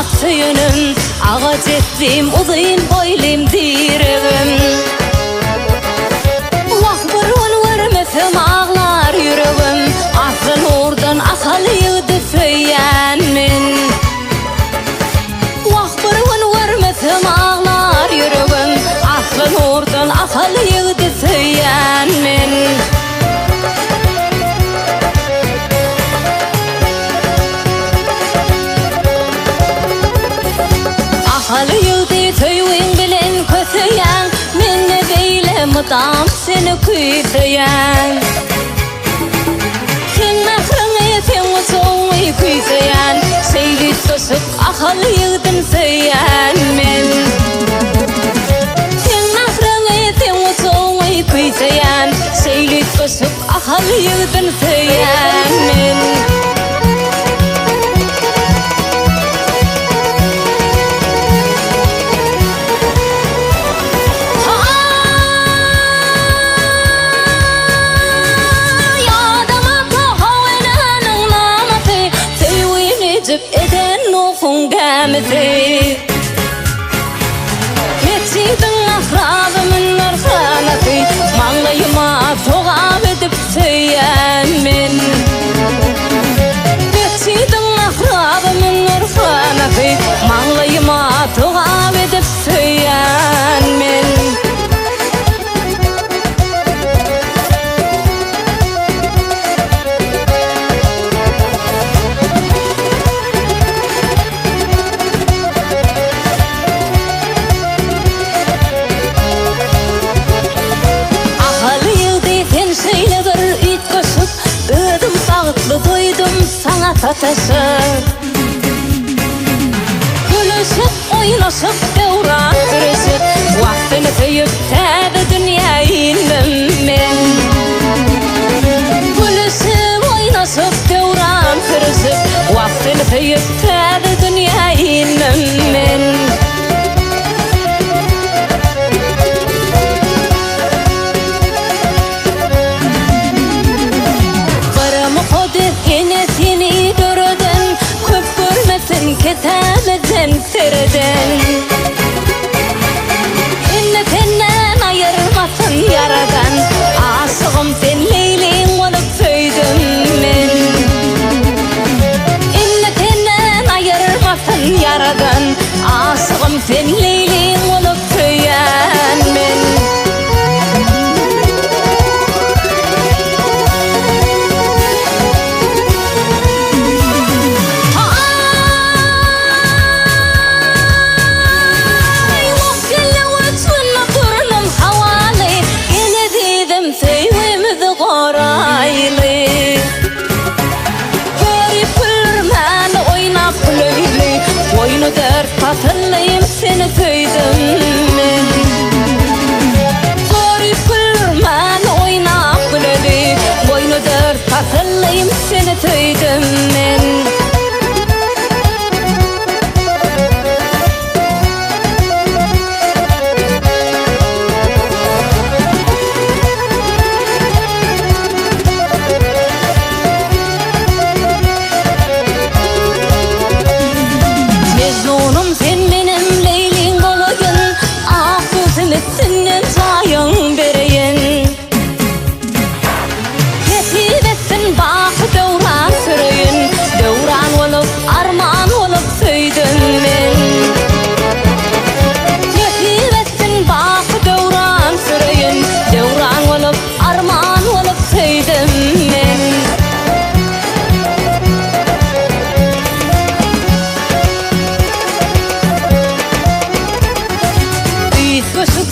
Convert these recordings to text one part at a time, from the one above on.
suyunum, ağaç ettim uzun boylum direğim. Vah burun vermesem ağlar yüreğim, aslan oradan akalıydı söylenin. Vah burun vermesem ağlar yüreğim, aslan oradan akalıydı söylenin. Halıydı töyün bilen kötüyen, minne beyle mıdam seni kuysayan. Sen nahrını sen soğuyu kuysayan, seyli tosuk ahalıyıdın söyleyen men. Sen nahrını sen soğuyu kuysayan, seyli tosuk ahalıyıdın söyleyen men. Eden nofun gameti Metsidin ahrabımın arhanati Mağlayıma toğab edip söylemin. Metsidin ahrabımın arhanati Mağlayıma toğab edip söylemin. Doydum sana tatışıp gülüşüp oynaşıp devran kırışıp vaktini tüyüp tabi dünyayı inmem. Gülüşüp oynaşıp devran kırışıp vaktini tüyüp tabi dünyayı inmem. Ketemeden sereden İnne tenden ayırmasın yaradan Aşığım sen Leylim olup söyledim men. İnne tenden ayırmasın yaradan Aşığım sen Leylim olup söyleyen men. Dert patırlayım seni söyledim men. Garip kırman oynap güleli Boynu dert patırlayım seni söyledim men.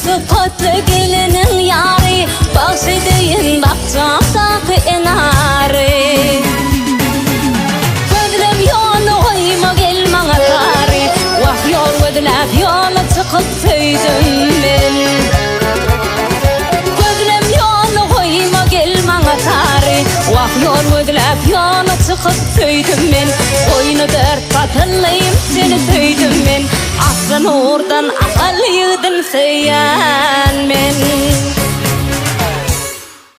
Sıfatlı gelinin yari Bahsedeyin bakacağım sakı enari Gözlem yolu koyma gelmana tari Vah yol ödülep yola çıkıp söyledim men. Gözlem yolu koyma gelmana tari Vah yol ödülep yola çıkıp söyledim men. Oyunu dert patırlayım seni söyledim men. Aslan oradan akalıyıdın söyleyen men.